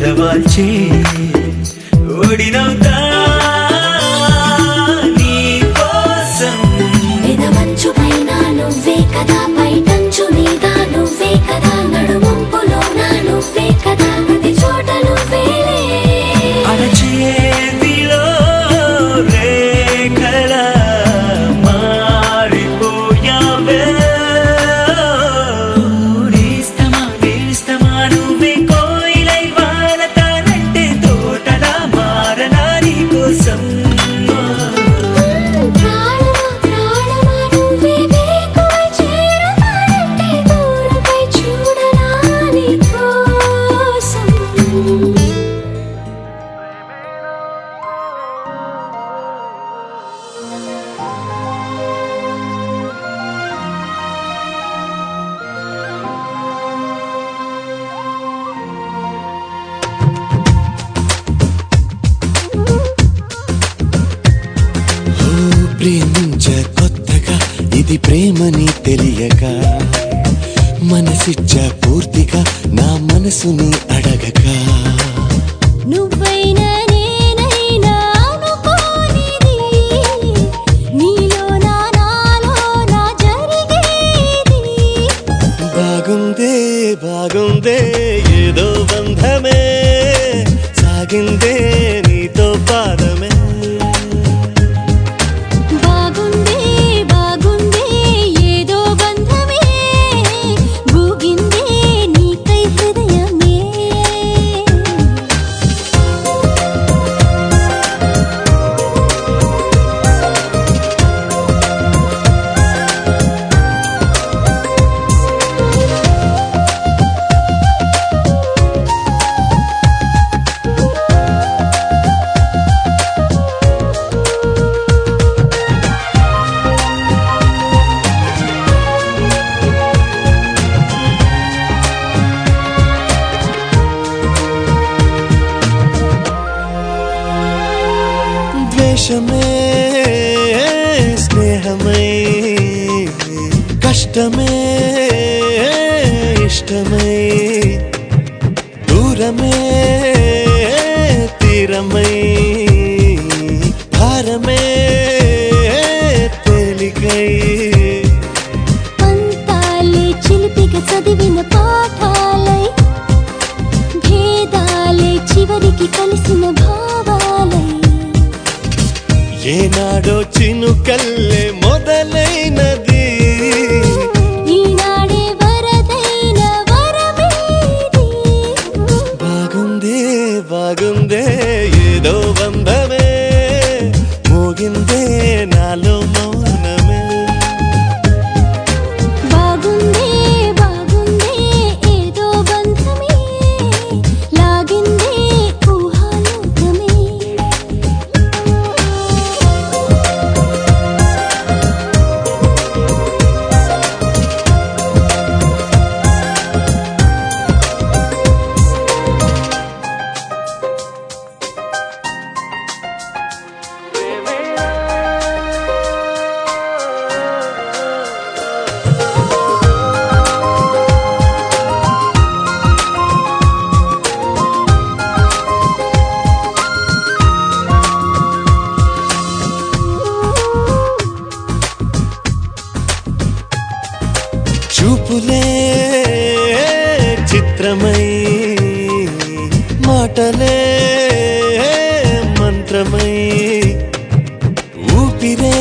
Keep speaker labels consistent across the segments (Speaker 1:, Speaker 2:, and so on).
Speaker 1: తలవాల్చే ఓడినవుతా నీ కోసం
Speaker 2: వినవంచు పైన నువ్వే కదా పైటంచు మీద నువ్వే కదా నడుముంపులోన నువ్వే కదా ప్రతి చోట నువ్వేలే
Speaker 1: అరచేతిలో రేఖల మారిపోయావే ఊరిస్తమా వేస్తమా నువ్వే కోయిలై వాలతానంటే తోటలా మారనా నీ కోసం
Speaker 2: ప్రాణమా ప్రాణమా నువ్వే వేకువై చేరుతానంటే దూరంపై చూడనా నీ కోసం
Speaker 3: ప్రేమించ కొత్తగా ఇది ప్రేమని తెలియక మనసిచ్చ పూర్తిగా నా మనసుని అడగక
Speaker 2: నువ్వైనా నేనైనా అనుకోనిది నీలోనా నాలోనా జరిగేది
Speaker 3: బాగుందే బాగుందే ఏదో బంధమే సాగిందే నీతో పాదమే
Speaker 2: బాగుందే బాగుందే ఏదో బంధమే భూగిందే నీకై హృదయమే
Speaker 3: ద్వేషమే స్నేహమై కష్టమే ఇష్టమై దూరమే తీరమై భారమే తేలికై
Speaker 2: పంతాలే చిలిపిగా చదివిన పాఠాలై భేదాలే చివరికి కలిసిన భావాలై
Speaker 3: ఏనాడో చినుకల్లే మొదలైనది
Speaker 2: ఈనాడే వరదైన వరమేది
Speaker 3: బాగుందే బాగుందే ఏదో బంధమే మోగిందే నాలో మౌనమే
Speaker 2: బాగుందే బాగుందే ఏదో బంధమే లాగిందే ఊహాలోకమే
Speaker 3: చూపులే చిత్రమై మాటలే మంత్రమై ఊపిరే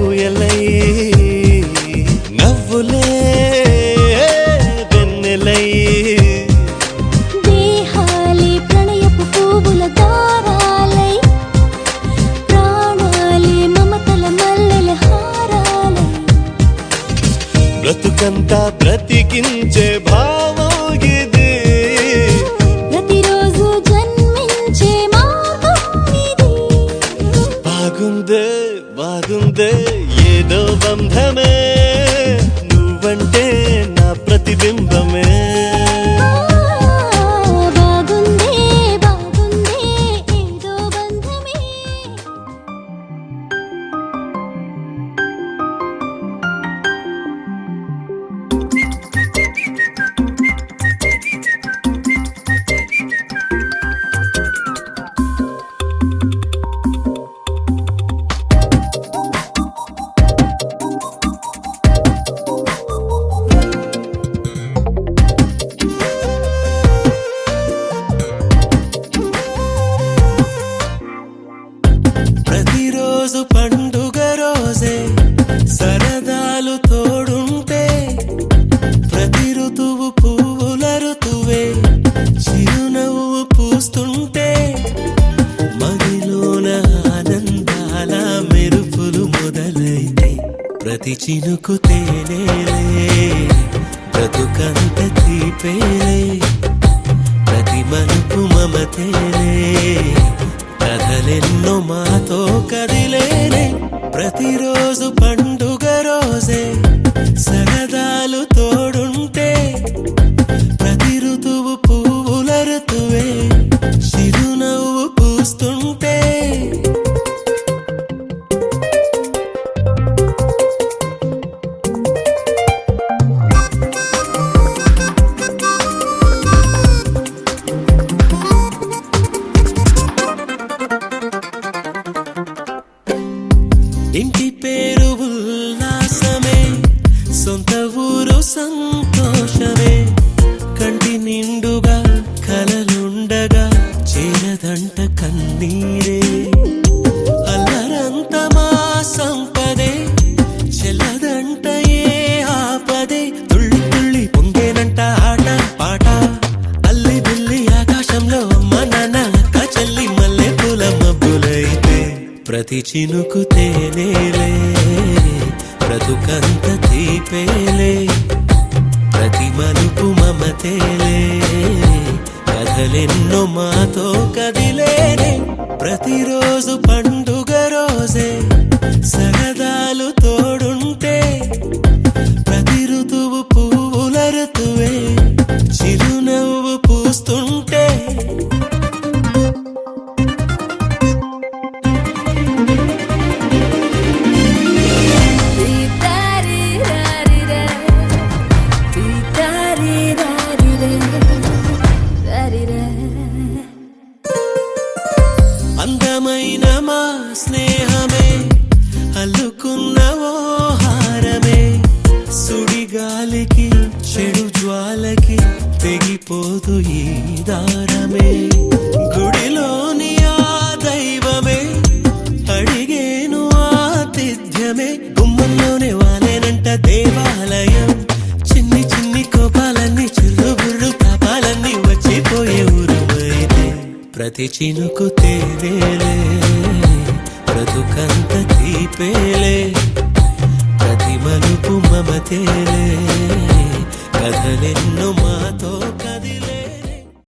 Speaker 3: ఊయలై నవ్వులే వెన్నెలై
Speaker 2: దేహాలే ప్రణయపు పువ్వుల దారాలై ప్రాణాలే మమతల మల్లెల హారాలై
Speaker 3: బ్రతుకంతా బ్రతికించే భావం ఇది
Speaker 4: పండుగ రోజే సరదాలు తోడుంటే ప్రతి ఋతువు పువ్వుల ఋతువే చిరునవ్వు పూస్తుంటే మదిలోన ఆనందాల మెరుపులు మొదలైతే ప్రతి చినుకు తేనేలే బ్రతుకంత తీపేలే ప్రతి మలుపు మమతేలే కథలెన్నో మాతో కదిలేనే ప్రతిరోజు పండుగ రోజే సరదాలు తోడుంటే ప్రతి ఋతువు పువ్వుల ఋతువే చిరునవ్వు పూస్తుంటే ఇంటి పేరు ఉల్లాసమే సొంత ఊరు సంతోషమే కంటి నిండుగా కలలుండగా చేరదంట కన్నీరే అల్లరంత మా సంపదే చెల్లదంట ఏ ఆపదే తుళ్ళి తుళ్ళి పొంగేనంట ఆట పాట అల్లి బిల్లి ఆకాశంలో అమ్మ నాన్న అక్క చెల్లి మల్లె పూల మబ్బులైతే ప్రతి చినుకు తేనేలే బ్రతుకంత తీపేలే ప్రతి మలుపు మమతేలే కథలెన్నో మాతో కదిలేనే ప్రతిరోజు పండుగ రోజే సరదాలు తోడుంటే ప్రతి ఋతువు పువ్వుల ఋతువే చిరునవ్వు పూస్తుంటే అందమైన మా స్నేహమే అల్లుకున్న ఓ హారమే సుడిగాలికి చెడు జ్వాలకి తెగిపోదు ఈ దారమే గుడిలోని ఆ దైవమే అడిగేను ఆతిథ్యమే గుమ్మంలోనే వాలేనంట దేవాలయం చిన్ని చిన్ని కోపాలన్నీ చిల్లు బుర్రు తాపాలన్నీ వచ్చిపోయే ఊరుమైతే ప్రతి చినుకు తేనేలే బ్రతుకంత తీపేలే ప్రతి మలుపు మమతేలే కథలెన్నో మా